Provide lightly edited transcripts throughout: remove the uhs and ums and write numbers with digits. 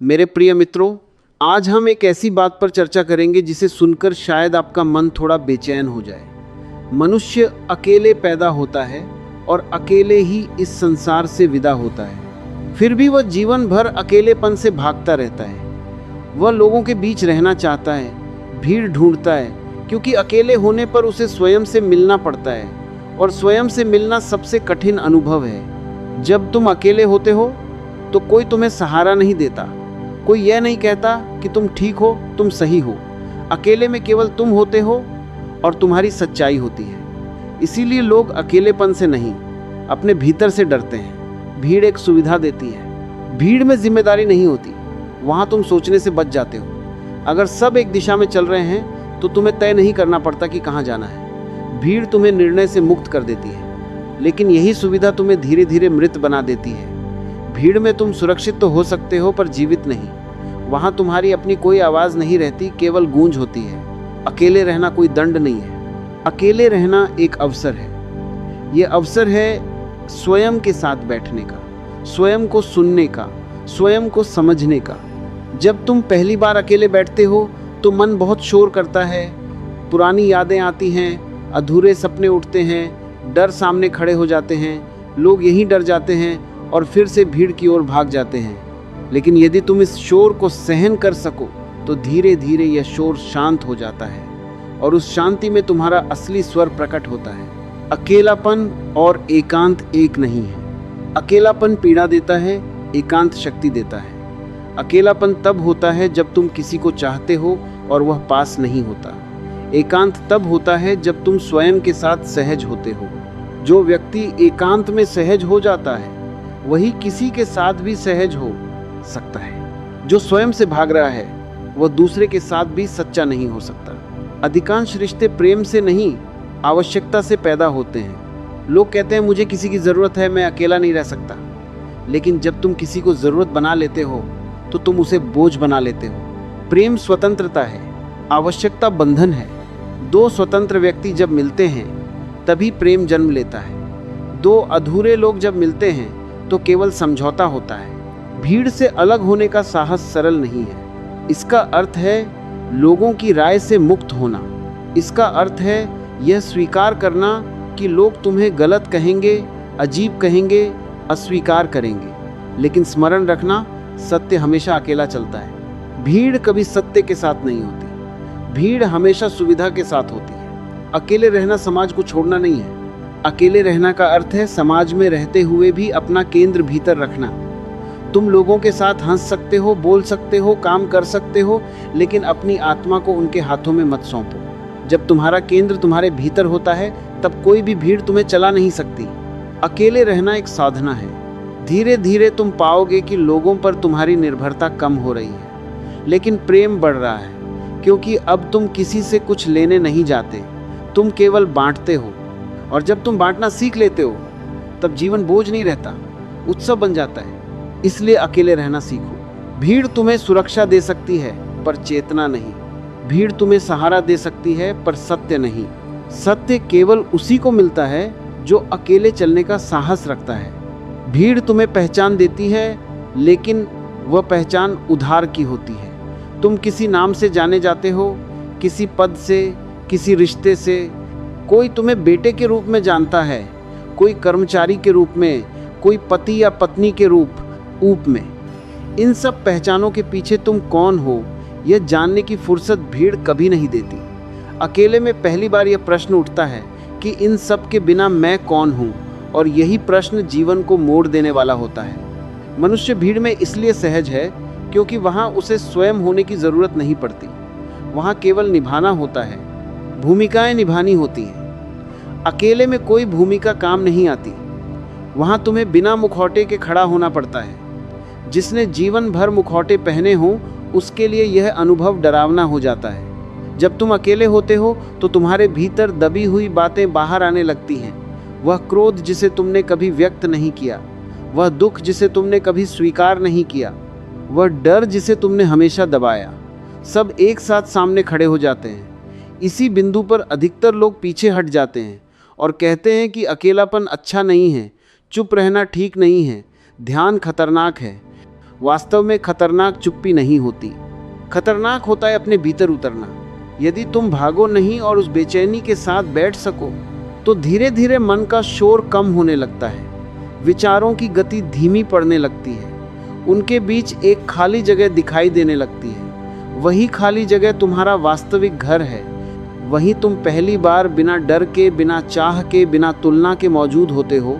मेरे प्रिय मित्रों, आज हम एक ऐसी बात पर चर्चा करेंगे जिसे सुनकर शायद आपका मन थोड़ा बेचैन हो जाए। मनुष्य अकेले पैदा होता है और अकेले ही इस संसार से विदा होता है। फिर भी वह जीवन भर अकेलेपन से भागता रहता है। वह लोगों के बीच रहना चाहता है, भीड़ ढूंढता है, क्योंकि अकेले होने पर उसे स्वयं से मिलना पड़ता है और स्वयं से मिलना सबसे कठिन अनुभव है। जब तुम अकेले होते हो तो कोई तुम्हें सहारा नहीं देता, कोई यह नहीं कहता कि तुम ठीक हो, तुम सही हो। अकेले में केवल तुम होते हो और तुम्हारी सच्चाई होती है। इसीलिए लोग अकेलेपन से नहीं, अपने भीतर से डरते हैं। भीड़ एक सुविधा देती है। भीड़ में जिम्मेदारी नहीं होती, वहाँ तुम सोचने से बच जाते हो। अगर सब एक दिशा में चल रहे हैं तो तुम्हें तय नहीं करना पड़ता कि कहाँ जाना है। भीड़ तुम्हें निर्णय से मुक्त कर देती है, लेकिन यही सुविधा तुम्हें धीरे धीरे मृत बना देती है। भीड़ में तुम सुरक्षित तो हो सकते हो, पर जीवित नहीं। वहाँ तुम्हारी अपनी कोई आवाज़ नहीं रहती, केवल गूंज होती है। अकेले रहना कोई दंड नहीं है, अकेले रहना एक अवसर है। ये अवसर है स्वयं के साथ बैठने का, स्वयं को सुनने का, स्वयं को समझने का। जब तुम पहली बार अकेले बैठते हो तो मन बहुत शोर करता है, पुरानी यादें आती हैं, अधूरे सपने उठते हैं, डर सामने खड़े हो जाते हैं। लोग यहीं डर जाते हैं और फिर से भीड़ की ओर भाग जाते हैं। लेकिन यदि तुम इस शोर को सहन कर सको तो धीरे धीरे यह शोर शांत हो जाता है और उस शांति में तुम्हारा असली स्वर प्रकट होता है। अकेलापन और एकांत एक नहीं है। अकेलापन पीड़ा देता है, एकांत शक्ति देता है। अकेलापन तब होता है जब तुम किसी को चाहते हो और वह पास नहीं होता। एकांत तब होता है जब तुम स्वयं के साथ सहज होते हो। जो व्यक्ति एकांत में सहज हो जाता है वही किसी के साथ भी सहज हो सकता है। जो स्वयं से भाग रहा है वह दूसरे के साथ भी सच्चा नहीं हो सकता। अधिकांश रिश्ते प्रेम से नहीं, आवश्यकता से पैदा होते हैं। लोग कहते हैं मुझे किसी की ज़रूरत है, मैं अकेला नहीं रह सकता। लेकिन जब तुम किसी को ज़रूरत बना लेते हो तो तुम उसे बोझ बना लेते हो। प्रेम स्वतंत्रता है, आवश्यकता बंधन है। दो स्वतंत्र व्यक्ति जब मिलते हैं तभी प्रेम जन्म लेता है। दो अधूरे लोग जब मिलते हैं तो केवल समझौता होता है। भीड़ से अलग होने का साहस सरल नहीं है। इसका अर्थ है लोगों की राय से मुक्त होना। इसका अर्थ है यह स्वीकार करना कि लोग तुम्हें गलत कहेंगे, अजीब कहेंगे, अस्वीकार करेंगे। लेकिन स्मरण रखना, सत्य हमेशा अकेला चलता है। भीड़ कभी सत्य के साथ नहीं होती, भीड़ हमेशा सुविधा के साथ होती है। अकेले रहना समाज को छोड़ना नहीं है। अकेले रहना का अर्थ है समाज में रहते हुए भी अपना केंद्र भीतर रखना। तुम लोगों के साथ हंस सकते हो, बोल सकते हो, काम कर सकते हो, लेकिन अपनी आत्मा को उनके हाथों में मत सौंपो। जब तुम्हारा केंद्र तुम्हारे भीतर होता है तब कोई भी भीड़ तुम्हें चला नहीं सकती। अकेले रहना एक साधना है। धीरे धीरे तुम पाओगे कि लोगों पर तुम्हारी निर्भरता कम हो रही है, लेकिन प्रेम बढ़ रहा है, क्योंकि अब तुम किसी से कुछ लेने नहीं जाते, तुम केवल बांटते हो। और जब तुम बांटना सीख लेते हो तब जीवन बोझ नहीं रहता, उत्सव बन जाता है। इसलिए अकेले रहना सीखो। भीड़ तुम्हें सुरक्षा दे सकती है पर चेतना नहीं। भीड़ तुम्हें सहारा दे सकती है पर सत्य नहीं। सत्य केवल उसी को मिलता है जो अकेले चलने का साहस रखता है। भीड़ तुम्हें पहचान देती है, लेकिन वह पहचान उधार की होती है। तुम किसी नाम से जाने जाते हो, किसी पद से, किसी रिश्ते से। कोई तुम्हें बेटे के रूप में जानता है, कोई कर्मचारी के रूप में, कोई पति या पत्नी के रूप में। इन सब पहचानों के पीछे तुम कौन हो यह जानने की फुर्सत भीड़ कभी नहीं देती। अकेले में पहली बार यह प्रश्न उठता है कि इन सब के बिना मैं कौन हूँ, और यही प्रश्न जीवन को मोड़ देने वाला होता है। मनुष्य भीड़ में इसलिए सहज है क्योंकि वहाँ उसे स्वयं होने की ज़रूरत नहीं पड़ती। वहाँ केवल निभाना होता है, भूमिकाएं निभानी होती हैं। अकेले में कोई भूमिका काम नहीं आती। वहाँ तुम्हें बिना मुखौटे के खड़ा होना पड़ता है। जिसने जीवन भर मुखौटे पहने हों उसके लिए यह अनुभव डरावना हो जाता है। जब तुम अकेले होते हो तो तुम्हारे भीतर दबी हुई बातें बाहर आने लगती हैं। वह क्रोध जिसे तुमने कभी व्यक्त नहीं किया, वह दुख जिसे तुमने कभी स्वीकार नहीं किया, वह डर जिसे तुमने हमेशा दबाया, सब एक साथ सामने खड़े हो जाते हैं। इसी बिंदु पर अधिकतर लोग पीछे हट जाते हैं और कहते हैं कि अकेलापन अच्छा नहीं है, चुप रहना ठीक नहीं है, ध्यान खतरनाक है। वास्तव में खतरनाक चुप्पी नहीं होती, खतरनाक होता है अपने भीतर उतरना। यदि तुम भागो नहीं और उस बेचैनी के साथ बैठ सको तो धीरे धीरे मन का शोर कम होने लगता है, विचारों की गति धीमी पड़ने लगती है, उनके बीच एक खाली जगह दिखाई देने लगती है। वही खाली जगह तुम्हारा वास्तविक घर है। वहीं तुम पहली बार बिना डर के, बिना चाह के, बिना तुलना के मौजूद होते हो।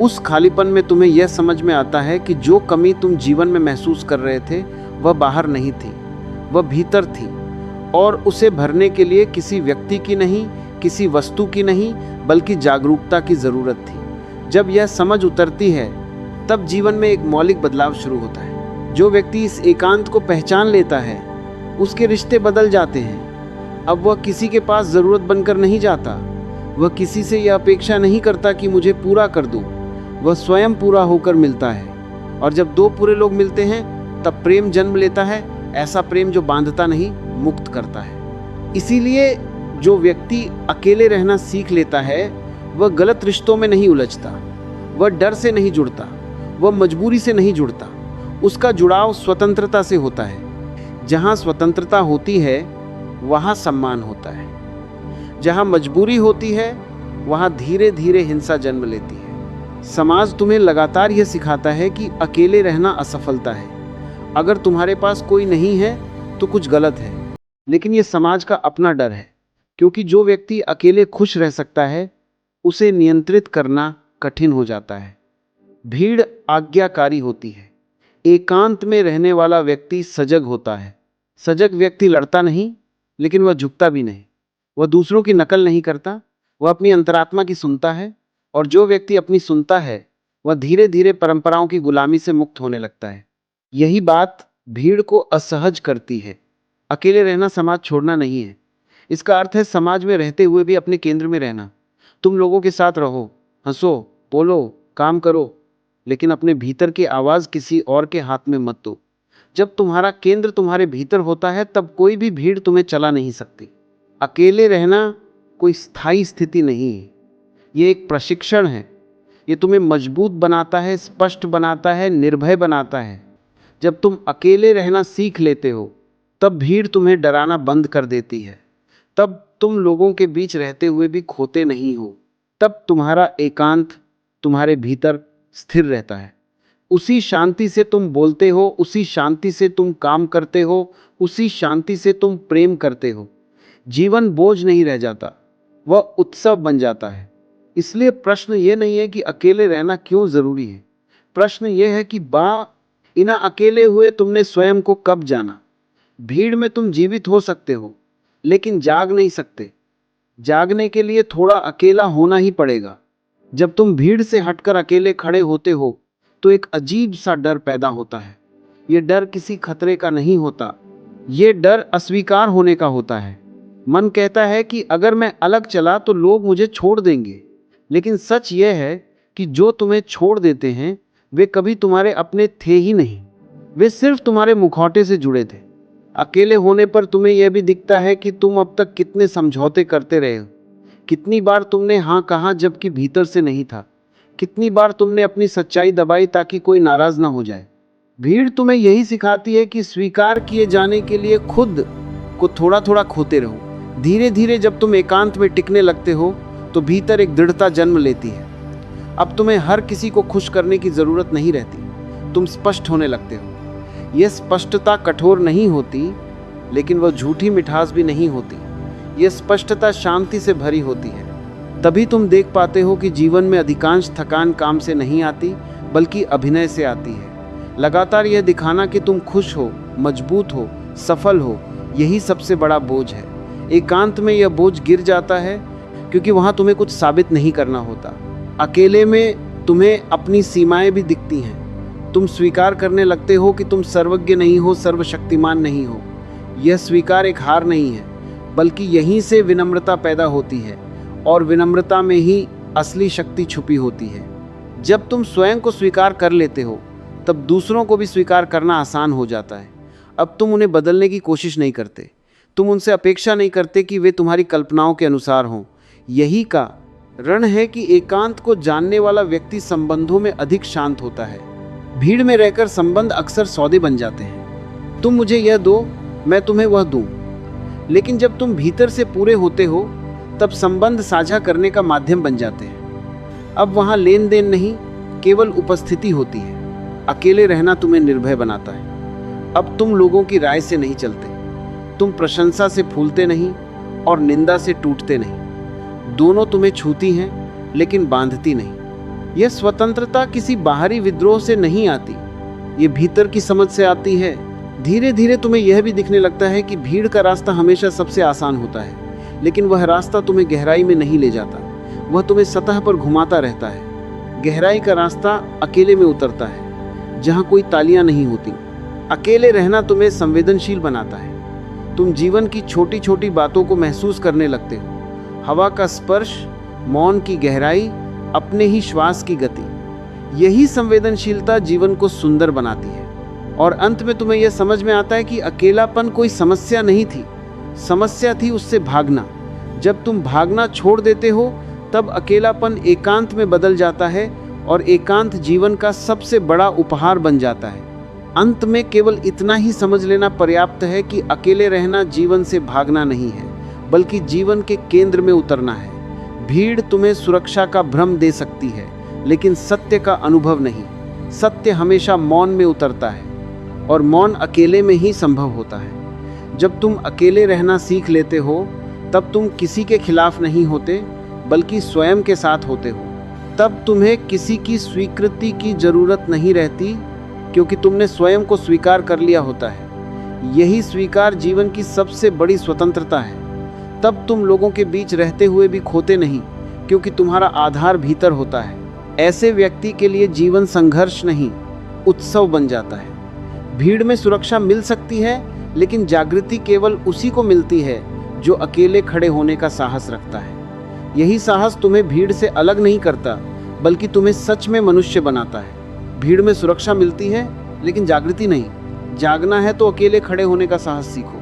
उस खालीपन में तुम्हें यह समझ में आता है कि जो कमी तुम जीवन में महसूस कर रहे थे वह बाहर नहीं थी, वह भीतर थी, और उसे भरने के लिए किसी व्यक्ति की नहीं, किसी वस्तु की नहीं, बल्कि जागरूकता की जरूरत थी। जब यह समझ उतरती है तब जीवन में एक मौलिक बदलाव शुरू होता है। जो व्यक्ति इस एकांत को पहचान लेता है उसके रिश्ते बदल जाते हैं। अब वह किसी के पास जरूरत बनकर नहीं जाता, वह किसी से यह अपेक्षा नहीं करता कि मुझे पूरा कर दो, वह स्वयं पूरा होकर मिलता है। और जब दो पूरे लोग मिलते हैं तब प्रेम जन्म लेता है, ऐसा प्रेम जो बांधता नहीं, मुक्त करता है। इसीलिए जो व्यक्ति अकेले रहना सीख लेता है वह गलत रिश्तों में नहीं उलझता, वह डर से नहीं जुड़ता, वह मजबूरी से नहीं जुड़ता। उसका जुड़ाव स्वतंत्रता से होता है। जहाँ स्वतंत्रता होती है वहाँ सम्मान होता है। जहाँ मजबूरी होती है वहाँ धीरे धीरे हिंसा जन्म लेती है। समाज तुम्हें लगातार यह सिखाता है कि अकेले रहना असफलता है। अगर तुम्हारे पास कोई नहीं है तो कुछ गलत है। लेकिन यह समाज का अपना डर है, क्योंकि जो व्यक्ति अकेले खुश रह सकता है उसे नियंत्रित करना कठिन हो जाता है। भीड़ आज्ञाकारी होती है, एकांत में रहने वाला व्यक्ति सजग होता है। सजग व्यक्ति लड़ता नहीं, लेकिन वह झुकता भी नहीं। वह दूसरों की नकल नहीं करता, वह अपनी अंतरात्मा की सुनता है। और जो व्यक्ति अपनी सुनता है वह धीरे धीरे परंपराओं की गुलामी से मुक्त होने लगता है। यही बात भीड़ को असहज करती है। अकेले रहना समाज छोड़ना नहीं है। इसका अर्थ है समाज में रहते हुए भी अपने केंद्र में रहना। तुम लोगों के साथ रहो, हंसो, बोलो, काम करो, लेकिन अपने भीतर की आवाज किसी और के हाथ में मत दो। जब तुम्हारा केंद्र तुम्हारे भीतर होता है तब कोई भी भीड़ तुम्हें चला नहीं सकती। अकेले रहना कोई स्थायी स्थिति नहीं है, ये एक प्रशिक्षण है। ये तुम्हें मजबूत बनाता है, स्पष्ट बनाता है, निर्भय बनाता है। जब तुम अकेले रहना सीख लेते हो तब भीड़ तुम्हें डराना बंद कर देती है। तब तुम लोगों के बीच रहते हुए भी खोते नहीं हो। तब तुम्हारा एकांत तुम्हारे भीतर स्थिर रहता है। उसी शांति से तुम बोलते हो, उसी शांति से तुम काम करते हो, उसी शांति से तुम प्रेम करते हो। जीवन बोझ नहीं रह जाता, वह उत्सव बन जाता है। इसलिए प्रश्न ये नहीं है कि अकेले रहना क्यों जरूरी है। प्रश्न ये है कि बिना अकेले हुए तुमने स्वयं को कब जाना। भीड़ में तुम जीवित हो सकते हो, लेकिन जाग नहीं सकते। जागने के लिए थोड़ा अकेला होना ही पड़ेगा। जब तुम भीड़ से हटकर अकेले खड़े होते हो तो एक अजीब सा डर पैदा होता है। यह डर किसी खतरे का नहीं होता, यह डर अस्वीकार होने का होता है। मन कहता है कि अगर मैं अलग चला तो लोग मुझे छोड़ देंगे। लेकिन सच यह है कि जो तुम्हें छोड़ देते हैं वे कभी तुम्हारे अपने थे ही नहीं, वे सिर्फ तुम्हारे मुखौटे से जुड़े थे। अकेले होने पर तुम्हें यह भी दिखता है कि तुम अब तक कितने समझौते करते रहे हो। कितनी बार तुमने हाँ कहा जबकि भीतर से नहीं था। कितनी बार तुमने अपनी सच्चाई दबाई ताकि कोई नाराज ना हो जाए। भीड़ तुम्हें यही सिखाती है कि स्वीकार किए जाने के लिए खुद को थोड़ा थोड़ा खोते रहो। धीरे धीरे जब तुम एकांत में टिकने लगते हो तो भीतर एक दृढ़ता जन्म लेती है। अब तुम्हें हर किसी को खुश करने की जरूरत नहीं रहती, तुम स्पष्ट होने लगते हो। यह स्पष्टता कठोर नहीं होती, लेकिन वह झूठी मिठास भी नहीं होती। यह स्पष्टता शांति से भरी होती है। तभी तुम देख पाते हो कि जीवन में अधिकांश थकान काम से नहीं आती, बल्कि अभिनय से आती है। लगातार यह दिखाना कि तुम खुश हो, मजबूत हो, सफल हो, यही सबसे बड़ा बोझ है। एकांत में यह बोझ गिर जाता है क्योंकि वहां तुम्हें कुछ साबित नहीं करना होता। अकेले में तुम्हें अपनी सीमाएं भी दिखती हैं। तुम स्वीकार करने लगते हो कि तुम सर्वज्ञ नहीं हो, सर्वशक्तिमान नहीं हो। यह स्वीकार एक हार नहीं है, बल्कि यहीं से विनम्रता पैदा होती है, और विनम्रता में ही असली शक्ति छुपी होती है। जब तुम स्वयं को स्वीकार कर लेते हो तब दूसरों को भी स्वीकार करना आसान हो जाता है। अब तुम उन्हें बदलने की कोशिश नहीं करते, तुम उनसे अपेक्षा नहीं करते कि वे तुम्हारी कल्पनाओं के अनुसार हों। यही कारण है कि एकांत को जानने वाला व्यक्ति संबंधों में अधिक शांत होता है। भीड़ में रहकर संबंध अक्सर सौदे बन जाते हैं। तुम मुझे यह दो, मैं तुम्हें वह दूं। लेकिन जब तुम भीतर से पूरे होते हो, तब संबंध साझा करने का माध्यम बन जाते हैं। अब वहां लेन देन नहीं, केवल उपस्थिति होती है। अकेले रहना तुम्हें निर्भय बनाता है। अब तुम लोगों की राय से नहीं चलते। तुम प्रशंसा से फूलते नहीं और निंदा से टूटते नहीं। दोनों तुम्हें छूती हैं, लेकिन बांधती नहीं। यह स्वतंत्रता किसी बाहरी विद्रोह से नहीं आती, ये भीतर की समझ से आती है। धीरे धीरे तुम्हें यह भी दिखने लगता है कि भीड़ का रास्ता हमेशा सबसे आसान होता है, लेकिन वह रास्ता तुम्हें गहराई में नहीं ले जाता। वह तुम्हें सतह पर घुमाता रहता है। गहराई का रास्ता अकेले में उतरता है, जहाँ कोई तालियां नहीं होती। अकेले रहना तुम्हें संवेदनशील बनाता है। तुम जीवन की छोटी छोटी बातों को महसूस करने लगते हो। हवा का स्पर्श, मौन की गहराई, अपने ही श्वास की गति। यही संवेदनशीलता जीवन को सुंदर बनाती है। और अंत में तुम्हें यह समझ में आता है कि अकेलापन कोई समस्या नहीं थी, समस्या थी उससे भागना। जब तुम भागना छोड़ देते हो, तब अकेलापन एकांत में बदल जाता है और एकांत जीवन का सबसे बड़ा उपहार बन जाता है। अंत में केवल इतना ही समझ लेना पर्याप्त है कि अकेले रहना जीवन से भागना नहीं है, बल्कि जीवन के केंद्र में उतरना है। भीड़ तुम्हें सुरक्षा का भ्रम दे सकती है, लेकिन सत्य का अनुभव नहीं। सत्य हमेशा मौन में उतरता है, और मौन अकेले में ही संभव होता है। जब तुम अकेले रहना सीख लेते हो, तब तुम किसी के खिलाफ नहीं होते, बल्कि स्वयं के साथ होते हो। तब तुम्हें किसी की स्वीकृति की जरूरत नहीं रहती, क्योंकि तुमने स्वयं को स्वीकार कर लिया होता है। यही स्वीकार जीवन की सबसे बड़ी स्वतंत्रता है। तब तुम लोगों के बीच रहते हुए भी खोते नहीं, क्योंकि तुम्हारा आधार भीतर होता है। ऐसे व्यक्ति के लिए जीवन संघर्ष नहीं, उत्सव बन जाता है। भीड़ में सुरक्षा मिल सकती है, लेकिन जागृति केवल उसी को मिलती है जो अकेले खड़े होने का साहस रखता है। यही साहस तुम्हें भीड़ से अलग नहीं करता, बल्कि तुम्हें सच में मनुष्य बनाता है। भीड़ में सुरक्षा मिलती है, लेकिन जागृति नहीं। जागना है तो अकेले खड़े होने का साहस सीखो।